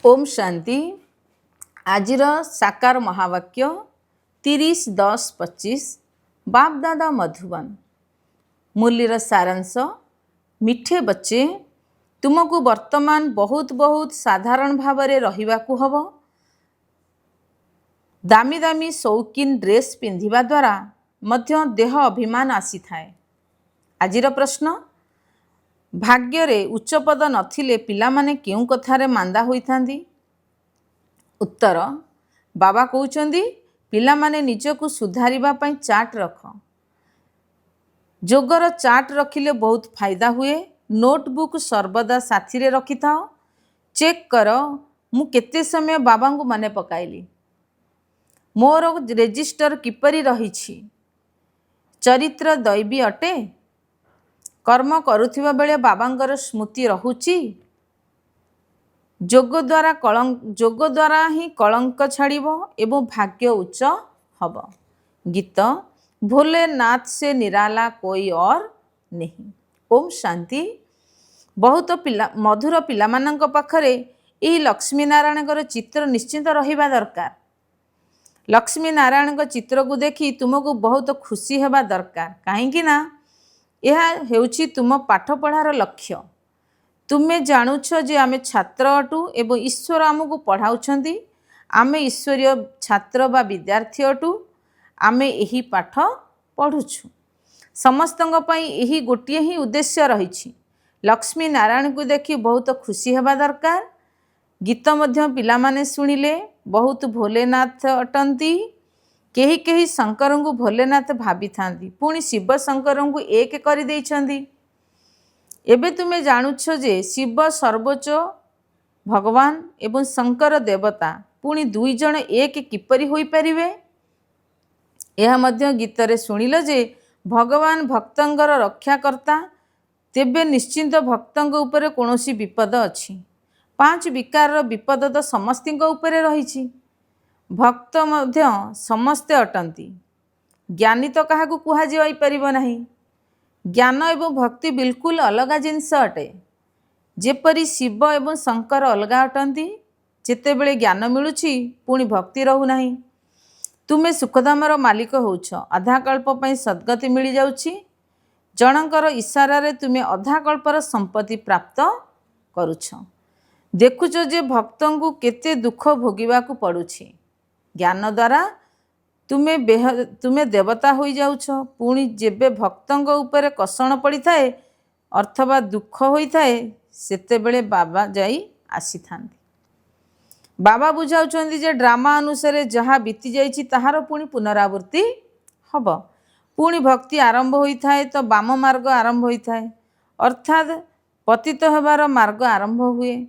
ओम शांति। आजिर साकार महावाक्य 30-10-25 बाप दादा मधुबन। मूल्यर सारांश। मिठे बच्चे, तुमको वर्तमान बहुत बहुत साधारण भावरे रहिबाकु हबो। दामी दामी शौकीन ड्रेस पिंधिबा द्वारा मध्य देह अभिमान आसी थाए। आजिर प्रश्न, भाग्य रे उच्च पद नथिले पिलामाने केउ कथारे मांदा होइथांदी? उत्तर, बाबा कहउचंदी पिलामाने निजकु सुधारिबा पई चार्ट रख। जोगर चार्ट रखिले बहुत फायदा हुए। नोटबुक सर्वदा साथी रे रखि थाओ। चेक कर मु केते समय बाबा को माने पकाइली, मोर रेजिस्टर किपरि रहिछि, चरित्र दैवी अटे, कर्म करुथिबा बेले बाबांकर स्मृति रहुची। जोग द्वारा ही कलंक छाड़िबो एवं भाग्य उच्च हब। गीत, भोलेनाथ से निराला कोई और नहीं। ओम शांति। बहुत मधुर पिला मानक पाखरे एही लक्ष्मी नारायण चित्र निश्चिंत रहिबा दरकार। लक्ष्मी नारायण चित्र को देखी तुमको बहुत खुशी हेबा दरकार। काहेकि ना यह हेउची तुम पाठ पढ़ार लक्ष्य। तुम्हें जानुछ जे आमे छात्र अटू एवं ईश्वर आमको पढ़ाउछंदी। आमे ईश्वरीय छात्र बा विद्यार्थी अटू। आमे यही पाठ पढ़ुछु। समस्तंग पई यही गोटिए ही उद्देश्य रहिछि। लक्ष्मी नारायण को देखी बहुत खुशी हेबा दरकार। गीत मध्य पिला माने सुनिले बहुत भोलेनाथ अटंती। केही केही शंकर को भोलेनाथ भाभी थांदी, पुणी शिव शंकर को एक कर देइछंदी। एबे तुमे जानुछ जे शिव सर्वोच्च भगवान एवं शंकर देवता पुणी दुई जण एक किपरि होई परिवे। यह मध्य गीतरे सुनिल जे भगवान भक्तंगर रक्षाकर्ता, तेबे निश्चिंत भक्तंग उपरे कोनोसी विपद अछि। 5 विकार विपद तो समस्तिंक उपरे रहिछि। भक्त मध्य समस्ते अटंती। ज्ञानी तो क्या कुहा जाई परिबो नहीं। ज्ञान एवं भक्ति बिल्कुल अलग जिनस अटे। जेपरी शिव एवं शंकर अलग अटंती, जेतेबेले ज्ञान मिलुछि पुणी भक्ति रहू नहीं। तुमे सुखधामर मालिक होउछ। अधा कल्प पई सद्गति मिली जाउछि। जनकर इशारा रे तुमे अधा कल्पर संपत्ति प्राप्त करुछ। देखुछ जे भक्तों को केते दुख भोगिबा को पड़ुछि। ज्ञान द्वारा तुमे देवता हो जाउछ। पुणी जेबे भक्तों उपरे कषण पड़ी थाए अथवा दुख होई थाए सेतेबेले बाबा जाई आसी थांती। बाबा बुझाउछंदी जे ड्रामा अनुसार जहाँ बीती जाइछि ताहार पुणी पुनरावृत्ति हब। पुणी भक्ति आरंभ होई थाए तो बाम मार्ग आरंभ होई थाए, अर्थात पतित हेबार मार्ग आरंभ हुए।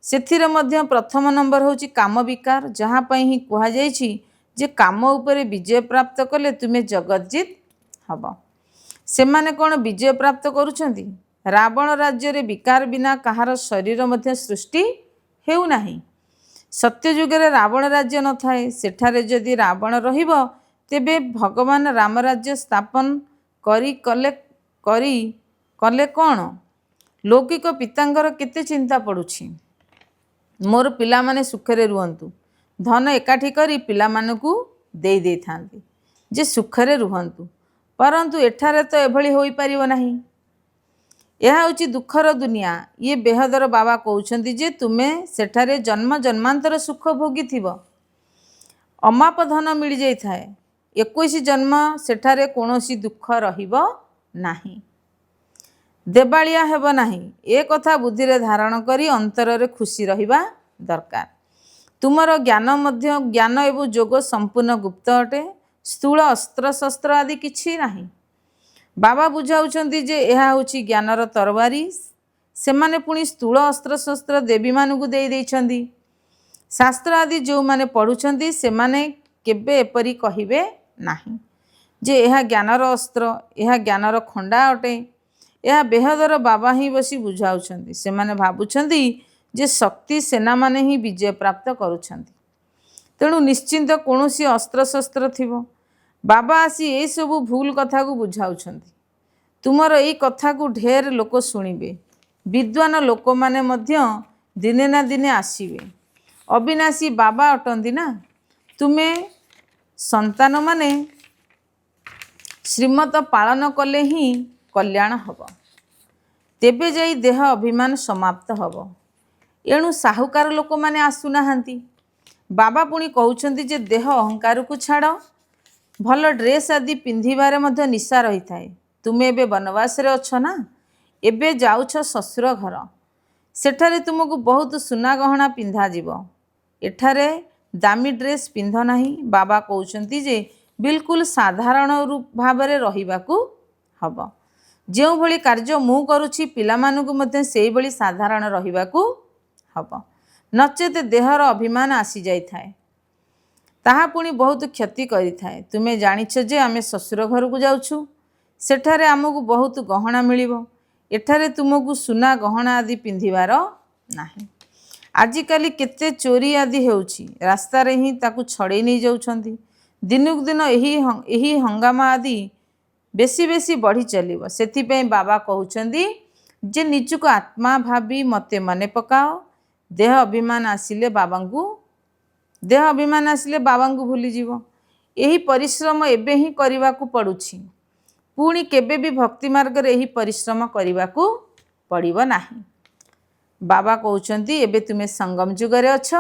सेथिरे मध्य प्रथम नंबर होची काम विकार, जहाँ पई ही कुहा जाइछि जे काम उपरे विजय प्राप्त कले तुमे जगतजित हब। सेमाने कोण विजय प्राप्त करुछंती? रावण राज्य रे विकार बिना कहार शरीर मध्य सृष्टि हेउ नाही। सत्य युगरे रावण राज्य न थाए। सेठारे जदि रावण रहिबो तेबे भगवान राम राज्य स्थापन कले कोण? लौकिक पितांगर केते चिंता पड़ुछि। मोर पिला माने सुखरे रुहंतु। धन एकाठी करी पिला मानकु देई देई थांती जे सुखरे रुहंतु, परंतु एठारे तो एभली होई परिबो नाही। यह होची दुखर दुनिया। ये बेहदर बाबा कहउछंती जे तुमे सेठारे जन्म जन्मांतर सुख भोगी थिबो। अमाप धन मिल जाई थाए। 21 जन्म सेठारे कोनोसी दुख रहिबो नाही। देबालिया हेब नाही। ए कथा बुद्धि रे धारण करी अंतर रे खुशी रहिबा दरकार। तुमर ज्ञान एवं जोग संपूर्ण गुप्त अटे। स्थूल अस्त्र शस्त्र आदि किछि नाही। बाबा बुझाउछंती जे एहा होची ज्ञानर तरवारी। सेमाने पुणी स्थूल अस्त्र शस्त्र देवी मानकु देई देइछंती। शास्त्र आदि जो माने पढ़ुछंती सेमाने केबे एपरी कहिबे नाही जे एहा ज्ञानर अस्त्र, एहा ज्ञानर खंडा अटे। यह बेहदर बाबा ही बसी बुझाउछंती। सेमाने भाबुछंती जे शक्ति सेना माने ही विजय प्राप्त करुछंती, तेणु निश्चिंत कोनोसी अस्त्र शस्त्र थिबो। बाबा आसी ए सबु भूल कथा को बुझाउछंती। तुमर एई कथा को ढेर लोक सुनिबे। विद्वान लोक माने मध्य दिने ना दिने आसीबे। अविनाशी बाबा अटंती ना। तुमे संतान माने श्रीमत पालन कले ही कल्याण हब, तेबे जाई देह अभिमान समाप्त हब। एणु साहुकार लोक माने आसुनाहांती। बाबा पुणी कहउछंती जे देह अहंकार को छाड़, भल ड्रेस आदि पिंधिबारे मध्य निशा रही थाए। तुमे एबे वनवास रे अछ ना, एबे जाउछ ससुर घर, सेठारे तुमको बहुत सुना गहना पिंधा जीव, एठारे दामी ड्रेस पिंध नाही। बाबा कहउछंती जे बिल्कुल साधारण रूप भावरे रहिबाकू हब। जो भली कार्य मु करुछि पिलामानकु मध्य सेई भली साधारण रहिबाकू हब, नचेत देहर अभिमान आसी जाई थाए, ताहा पुणी बहुत क्षति करि थाए। तुमे जानिछ जे आमे ससुर घर को जाउछु, सेठारे आमको बहुत गहना मिलिबो, एठारे तुमको सुना गहना आदि पिंधिबार नाही। आजिकाली केते चोरी आदि हेउछि, रास्ता रे ही ताकू छड़े नहीं जाउछंती। दिनुक दिन एही हंगामा आदि बेसी बेसी बढ़ी चलिबो। सेथिपे बाबा कहउछंती जे निजको आत्मा भाबी मते मने पकाओ, देह अभिमान आसिले बाबांगु भूली जीवो। एही परिश्रम एबे ही करिबाकू पड़ुछि, पुणी केबे भी भक्ति मार्ग रे एही परिश्रम करिबाकू पड़िबो नाही। बाबा कहउछंती एबे तुमे संगम जुग रे अछ।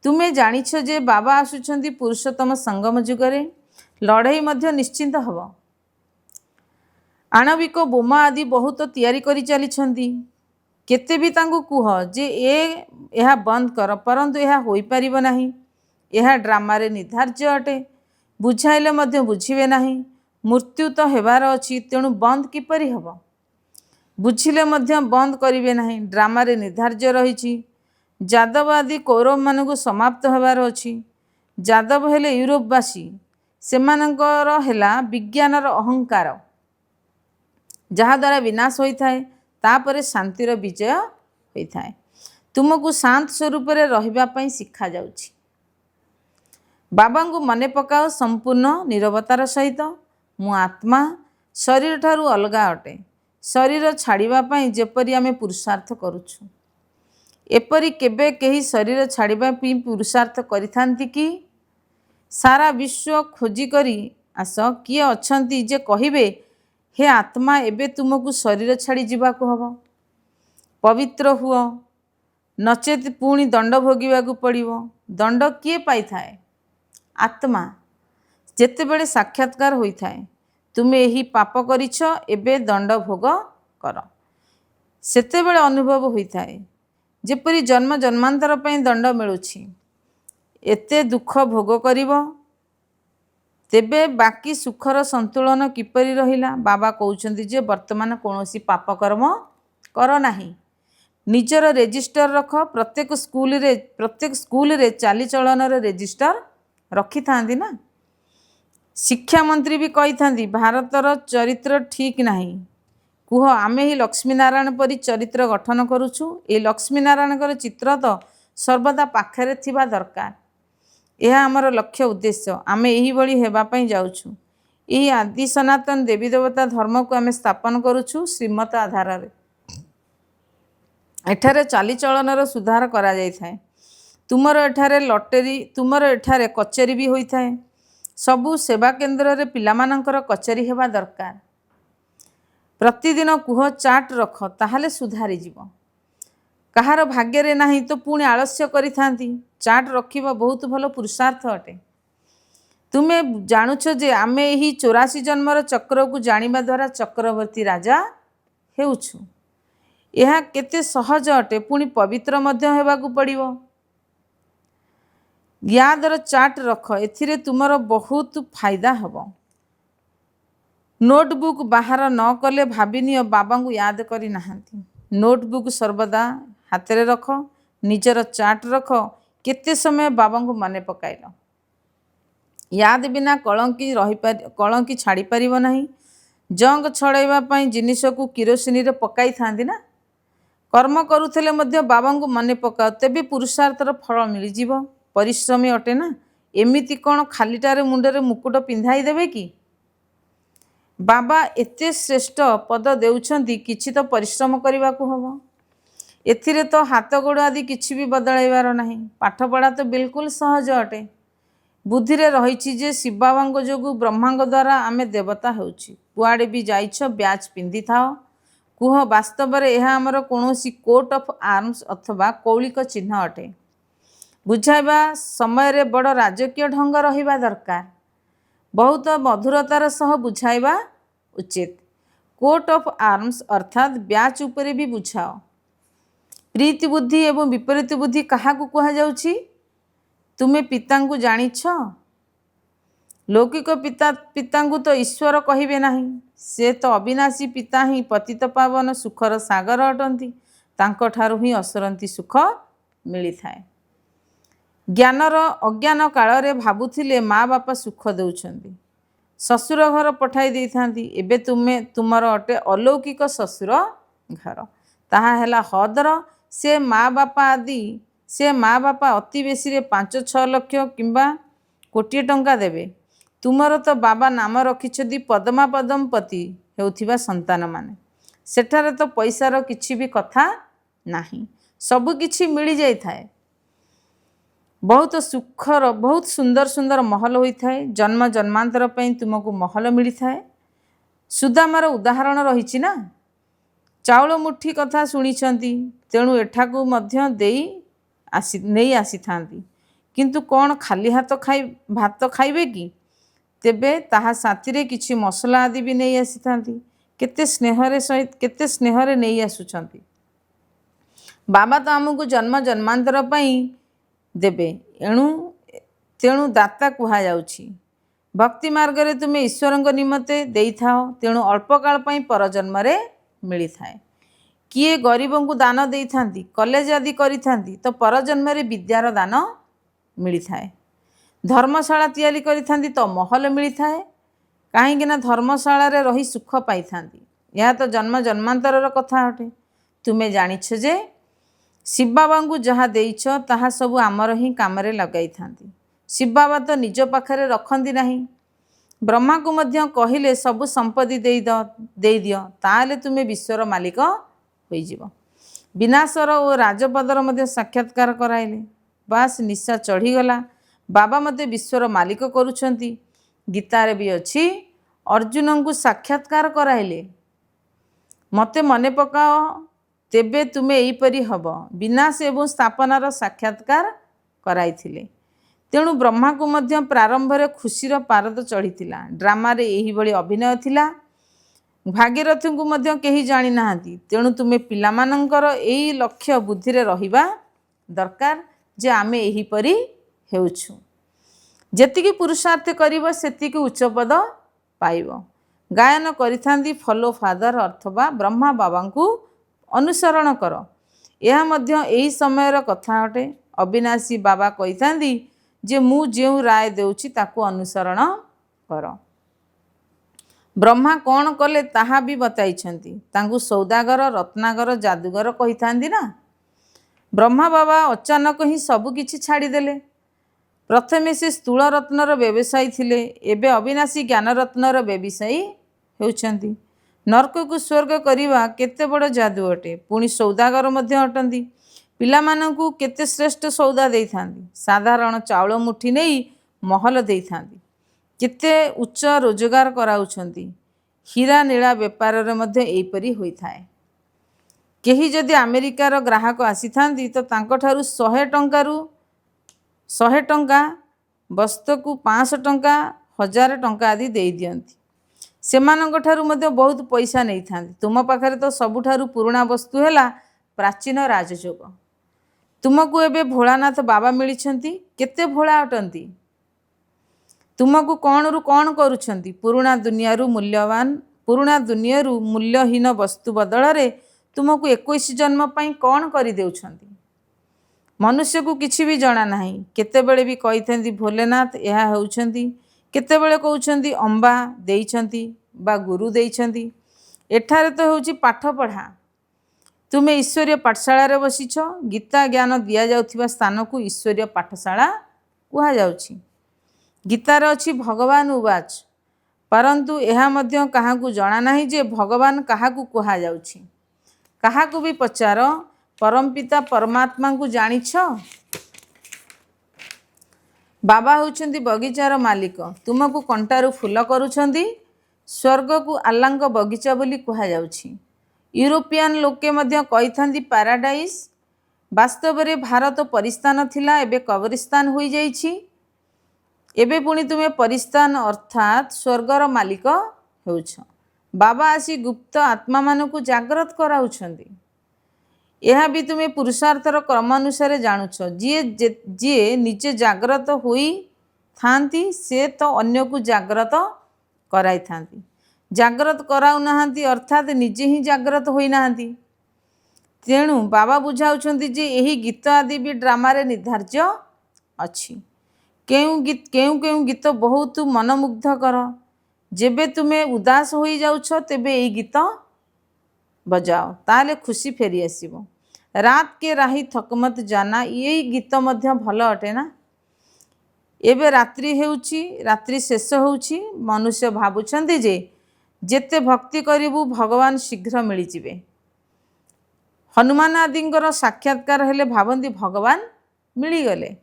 तुमे जानिछ जे बाबा आसुछंती पुरुषोत्तम संगम जुग रे, लड़ाई मध्य निश्चिंत हब। आणविक बोमा आदि बहुत तैयारी करि चलिछंती। केते भी तांगु कुह जे एहा बंद कर, परंतु एहा होई परिबो नाही। एहा ड्रामा रे निर्धार्य अटे, बुझाइले मध्य बुझिबे नाही। मृत्यु तो हेबार अछि, तेणु बंद किपरि हब? बुझिले मध्य बंद करिबे नाही। ड्रामा रे निर्धार्य रहिछि। जादव आदि कौरव मानकु समाप्त हेबार अछि। जादव हेले यूरोपवासी, सेमानकर हेला विज्ञानर अहंकार, जहा द्वारा विनाश होइथाए, तापरे शांतिर विजय होइथाए। तुमको शांत स्वरूप रे रहिबा पई शिक्षा जाउछि। बाबांगु मने पकाओ संपूर्ण निरवतार सहित। मु आत्मा शरीर ठारू अलगा अटे। शरीर छाड़िबा पई जेपरि आमे पुरुषार्थ करूछु, एपरि केबे केही शरीर छाड़िबा पई पुरुषार्थ करिथांती कि? सारा विश्व खोजी करी आस, किए अछंती जे कहिबे हे आत्मा एबे तुमको शरीर छाड़ी जीवाकू हब, पवित्र हुओ, नचेत पुणी दंड भोगिबाकू पड़िबो। दंड किए पाई थाए? आत्मा जेतेबेले साक्षात्कार होइथाए, तुमे एही पाप करिछ, एबे दंड भोग कर, सेतेबेले अनुभव होइथाए जेपरि जन्म जन्मांतर पई दंड मिलुछि। एते दुख भोग करिबो, तेबे बाकी सुखर संतुलन किपरि रहिला? बाबा कहउछंती जे वर्तमान कोनोसी पाप कर्म कर नाही। निजर रेजिस्टर रख। प्रत्येक स्कूल रे चाली चलन रेजिस्टर रखी थांदी ना। शिक्षा मंत्री भी कही थांदी भारतर चरित्र ठीक नाही, कुह आमे ही लक्ष्मी नारायण परी चरित्र गठन करुछु। ए लक्ष्मी नारायण चित्र तो सर्वदा पाखरे थिबा दरकार। यह आमर लक्ष्य उद्देश्य। आमे एही बळी हेबा पई जाउछु। एही आदि सनातन देवी देवता धर्म को आमे स्थापन करुछु श्रीमत आधार रे। एठारे चाली चलनर सुधार करा जाय थाए। तुमर एठारे लॉटरी, तुमर एठारे कचेरी भी होई थाए। सबु सेवा केंद्र रे पिलामानंकर कचेरी हेबा दरकार। प्रतिदिन कुह चाट रख, ताहाले सुधारी जीव। कहार भाग्य रे नाही तो पुणी आलस्य करि थांती। चाट रखिबा बहुत भलो पुरुषार्थ अटे। तुमे जानुछ जे आमे एही 84 जन्मर चक्र को जानिबा द्वारा चक्रवर्ती राजा हेउछु। यह केते सहज अटे, पुणी पवित्र मध्य हेबाकू पड़िबो। यादर चाट रख, एथिरे तुमर बहुत फायदा हबो। नोटबुक बाहर न कले भाबिनियो बाबा को याद करी नाहंती। नोटबुक सर्वदा हाथ रे रख, निजर चाट रख, केते समय बाबा को मने पकाइल। याद बिना कलंकी छाड़ी परिबो नाही। जंग छड़ाइबा पई जिनिस को किरोसिनी रे पकाई थांदी ना। कर्म करुथले मध्य बाबा को मने पकाओ, तेबे पुरुषार्थर फल मिली जीवो। परिश्रमी अटे ना। एमिति कोन खालीटारे मुंडरे मुकुट पिंधाई देबे कि? बाबा एते श्रेष्ठ पद देउछंती, किछि तो परिश्रम करिबाकू हबो। एथिरे तो हाथ गोड़ आदि किछि भी बदलैबार नहीं। पाठपढ़ा तो बिल्कुल सहज अटे। बुद्धि रे रही जे शिव बाबा जोगु ब्रह्मा द्वारा आमे देवता होउछि। कुआड़े भी जाइछ ब्याज पिंधि थाओ। कुह वास्तव रे यह आमर कौनसी कोट ऑफ आर्म्स अथवा कौलिक चिन्ह अटे। बुझाइबा समय रे बड़ राजकीय ढंग रहिबा दरकार। बहुत मधुरतार सह बुझाइबा उचित। कोट ऑफ आर्म्स अर्थात ब्याज उपरे भी बुझाओ। प्रीति बुद्धि एवं विपरीत बुद्धि कहा कह जाउछि? तुमे पिता को जानिछ? लौकिक पिता तो ईश्वर कहिबे नहीं। से तो अविनाशी पिता ही पतित पावन सुखर सागर अटंती। तांको ठारू ही असरंती सुख मिली थाए। ज्ञानर अज्ञान काल रे भाबुथिले माँ बापा सुख दौछंती, ससुर घर पठाई देई थांती। एबे तुमर अटे अलौकिक ससुर घर। ताहा हेला हदर। से माँ बापा अति बेसी रे 5-6 लाख किंबा कोटी टंका देबे। तुमर तो बाबा नाम रखिछदी पद्मा पदमपति हेउथिबा संतान माने। सेठारे तो पैसार किछि भी कथा नाही। सब किछि मिली जाई थाए। बहुत सुखर बहुत सुंदर सुंदर महल होता है। जन्म जन्मांतर पर तुमको महल मिली थाए। सुदामार उदाहरण रही ना। चाउल मुठी कथा शुणी तेणु एठाकू मध्य नहीं आसी थांती। किंतु कौन खाली हाथ भात खाइबे कि? तेबे ताहा साथी किछि मसला आदि भी नहीं आसी थांती। केते स्नेहरे नहीं आसुछंती। बाबा तो आमको जन्म जन्मांतर पई देबे। तेणु दाता कुहा जाउछि। भक्ति मार्ग रे तुमे ईश्वर निमते देई थाओ। तेणु अल्प काल पई परजन्म रे मिली थाए। किए गरीबों को दान देई थांती, कॉलेज आदि करी थांती, तो परजन्म रे विद्यार दान मिली थाए। धर्मशाला तैयारी करी थांती तो महल मिली थाए। काहेकि ना धर्मशाला रे रही सुख पाई थांती। यह तो जन्म जन्मांतर कथा अटे। तुमे जानिछ जे शिव बाबा को जहाँ देइछ ताहा सबु आमर ही कामरे लगाई थांती। शिव बाबा तो निज पाखरे रखंती नहीं। ब्रह्मा को मध्य कहिले सबु संपत्ति दे दियो, ताले तुमे विश्वर मालिक होई जीवो। विनाशर और राजपदर मध्य साक्षात्कार कराइले। बास निशा चढ़ीगला। बाबा मते विश्वर मालिक करुछंती। गीतारे भी अछि अर्जुन को साक्षात्कार कराइले। मते मने पकाओ तेबे तुमे एहीपरि हब। विनाश एवं स्थापनार साक्षात्कार कराइथिले। तेणु ब्रह्मा को मध्य प्रारंभ रे खुशीर पारद चढ़ीथिला। ड्रामा रे एही भली अभिनय थिला। भागीरथी को मध्य केही जानी नाहांती। तेणु तुमे पिलामानंकर एही लक्ष्य बुद्धि रे रहिबा दरकार जे आमे एहीपरि हेउछु। जेतिकी पुरुषार्थ करिबो सेतिकी उच्च पद पाइबो। गायन करिथांती फॉलो फादर अथवा ब्रह्मा बाबा को अनुसरण कर। यह मध्य एही समयर कथा अटे। अविनाशी बाबा कहिथांती जे मु जेउ राय देउछि ताकू अनुसरण कर। ब्रह्मा कौन कले ताहा भी बताइछंती। तांकू सौदागर रत्नागर जादूगर कहिथांती ना। ब्रह्मा बाबा अचानक ही सबु किछि छाड़ी देले। प्रथमे से स्थूल रत्नर व्यवसायी थिले। एबे अविनाशी ज्ञान रत्नर व्यवसायी हेउछंती। नरक को स्वर्ग करिवा केते बड़ जादू अटे। पुणी सौदागर मध्य अटंती। पिलामानंकु केते श्रेष्ठ सौदा देई थांती। साधारण चाउल मुठी नहीं महल देई थांती। केते उच्च रोजगार कराउछंती। हीरा नीला व्यापार रे मध्य एहीपरि होई थाए। केही जदि अमेरिकार ग्राहक आसी थांती तो तांको ठारू 100 टंका वस्तु को 500 टंका 1000 टंका आदि देई दियंती। सेमानंक ठारू मध्य बहुत पैसा नहीं थांती। तुम पाखरे तो सबुठारू पुराना वस्तु हैला प्राचीन राजयोग। तुमको एबे भोलानाथ बाबा मिलिछंती। केते भोला अटंती। तुमको कौन रु कौन करुछंती। पुराना दुनियारू मूल्यहीन वस्तु बदल रे तुमको 21 जन्म पई कौन करि देउछंती। मनुष्य को किछि भी जଣା नाही। केतेबेले भी कहिथंती भोलेनाथ यह हेउछंती। केतेबेले कहउछंती अंबा देइछंती बा गुरु देइछंती। एठारे तो हेउची पाठ पढ़ा। तुमे ईश्वरीय पाठशाला रे बसिछ। गीता ज्ञान दिया जाउथिबा स्थान को ईश्वरीय पाठशाला कुहा जाउछि। गीतार अछि भगवान उवाच। परंतु यह मध्य काहाकू जଣା नाही जे भगवान काहाकू कुहा जाउछि। काहाकू भी पचार परमपिता परमात्मा को जानिछ? बाबा होउछंती बगीचार मालिक, तुमको कंटारू फूल करूछंती। स्वर्ग को आल्लांक बगीचा बोली कहा जाउछि। यूरोपियन लोके मध्य कहिथांती पैराडाइज। वास्तव रे भारत परिस्थान थिला, एबे कब्रिस्तान होई जाइछि। एबे पुणी तुमे परिस्थान अर्थात स्वर्गर मालिक होउछ। बाबा आसी गुप्त आत्मा मानकु जागृत कराउछंती। यह भी तुम्हें पुरुषार्थर क्रमानुसार जानुछ। जी निजे जागृत होई थांती से तो अन्य को जागृत कराई थांती। जागृत कराउ नाहांती अर्थात निजे ही जागृत होई नाहांती। तेणु बाबा बुझाउछंती जे एही गीत आदि भी ड्रामा रे निर्धार्य अछि। केउ गीत बहुत मनमुग्धकर। जेबे तुमे उदास होई जाउछ तेबे एही गीत बजाओ, ताले खुशी फेरी आसीबो। रात के राही थकमत जाना, यही गीत मध्य भल अटे ना। एबे रात्रि हेउची, रात्रि शेष होउची। मनुष्य भाबुछंती जे जेते भक्ति करिबु भगवान शीघ्र मिली जिवे। हनुमान आदिंकर साक्षात्कार हेले भाबंती भगवान मिली गले।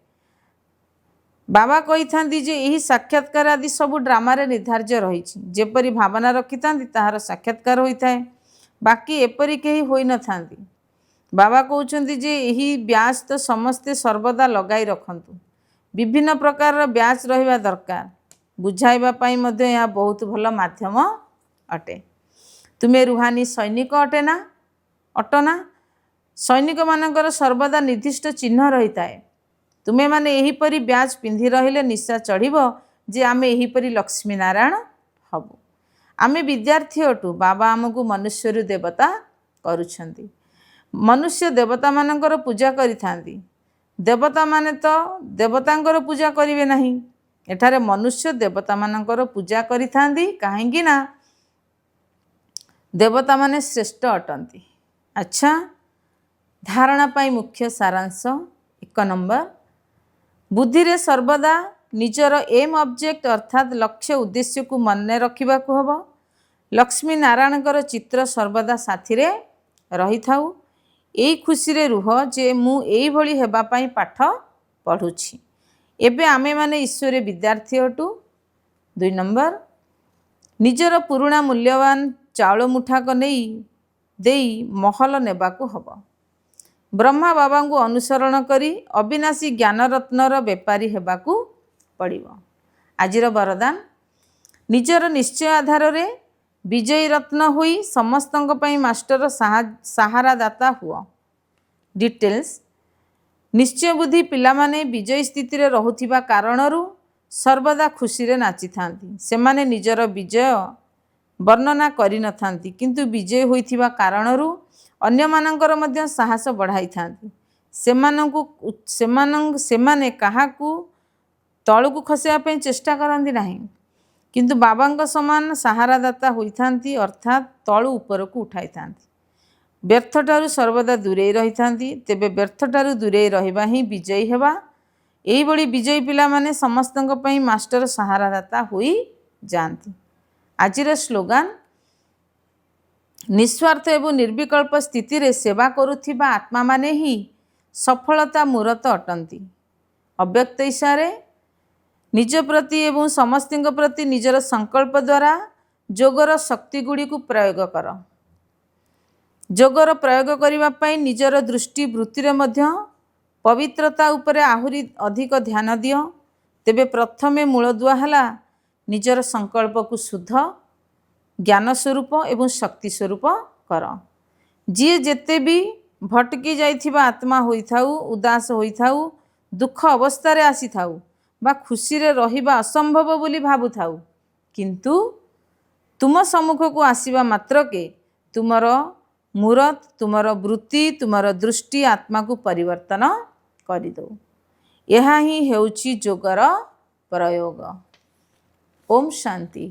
बाबा कही थांती जे यही साक्षात्कार आदि सब ड्रामा रे निर्धार्य रहिछि। जेपरि भावना रखी थांती ताहार साक्षात्कार होई थाए, बाकी एपरि केही होई न थांती। बाबा कहउछंती जे यही ब्याज तो समस्ते सर्वदा लगाई रखंतु। विभिन्न प्रकार ब्याज रहिबा दरकार। बुझाइबा पाई मध्ये या बहुत भल माध्यम अटे। तुमे रुहानी सैनिक अटे ना अटना। सैनिक मानकर सर्वदा निर्दिष्ट चिन्ह रही थाए। तुमे माने यही परी ब्याज पिंधि रहिले निशा चढ़िबो जे आमे यही परी लक्ष्मी नारायण हबु। आमे विद्यार्थी अटु। बाबा आमको मनुष्य देवता करुछंती। मनुष्य देवता मानकर पूजा करि थांती। देवता माने तो देवतांकर पूजा करिवे नहीं। एठारे मनुष्य देवता मानकर पूजा करि थांती। काहेकि ना देवता माने श्रेष्ठ अटंती। अच्छा, धारणा पाई मुख्य सारांश 1 नंबर, बुद्धि रे सर्वदा निजर एम ऑब्जेक्ट अर्थात लक्ष्य उद्देश्य को मन रखिबा को हबो। लक्ष्मी नारायणकर चित्र सर्वदा साथी रे रही थाउ। एई खुशी रे रुह जे मु एई भली हेबा पाई पाठ पढुछि। एबे आमे माने ईश्वरी विद्यार्थी अटु। 2 नंबर, निजर पुरुणा मूल्यवान चाउल मुठाक नहीं देई महल नेबा को हबो। ब्रह्मा बाबा को अनुसरण करी अविनाशी ज्ञान रत्नर बेपारी हेबा को पड़िबो। आजिर वरदान, निजर निश्चय आधार रे विजयी रत्न होई समस्तंक पई मास्टर सहारा दाता हुआ। डिटेल्स, निश्चय बुद्धि पिला माने विजयी स्थिति रे रहुथिबा कारणरू सर्वदा खुशी रे नाची थांती। से माने निजर विजय वर्णना करि न थांती, किंतु विजय होइथिबा कारणरू अन्य मानकर मध्य साहस बढ़ाई थांती। सेमाने काहाकू तळकू खसेया पे चेष्टा करंती नहीं, किंतु बाबांक समान सहारादाता होई थांती अर्थात तळु ऊपर को उठाई थांती। व्यर्थठारु सर्वदा दूरे रही थांती। तेबे व्यर्थठारु दूरे रहिबा ही विजयी हेबा। एही बड़ी विजयी पिला माने समस्तंक पई मास्टर सहारादाता होई जानती। आजिर स्लोगान, निस्वार्थ एवं निर्विकल्प स्थिति रे सेवा करुथिबा आत्मा माने ही सफलता मूरत अटंती। अव्यक्त इशारे निज प्रति एवं समस्तिंक प्रति निजर संकल्प द्वारा जोगर शक्ति गुड़ी को प्रयोग कर। जोगर प्रयोग करिबा पई निजर दृष्टि वृत्ति रे मध्य पवित्रता उपरे आहुरी अधिक ध्यान दियो। तेबे प्रथमे मूलदुआ हला निजर संकल्प को शुद्ध ज्ञान स्वरूप एवं शक्ति स्वरूप कर। जी जेते भी भटकी जाइथिबा आत्मा होई थाउ, उदास होई थाउ, दुख अवस्था रे आसी थाउ बा खुशी रे रहिबा असंभव बोली भाबु थाउ, किंतु तुम सम्मुख को आसीबा मात्र के तुमर मूरत, तुमर वृत्ति, तुमर दृष्टि आत्मा को परिवर्तन करि दो। यह ही हेउची जोगर प्रयोग। ओम शांति।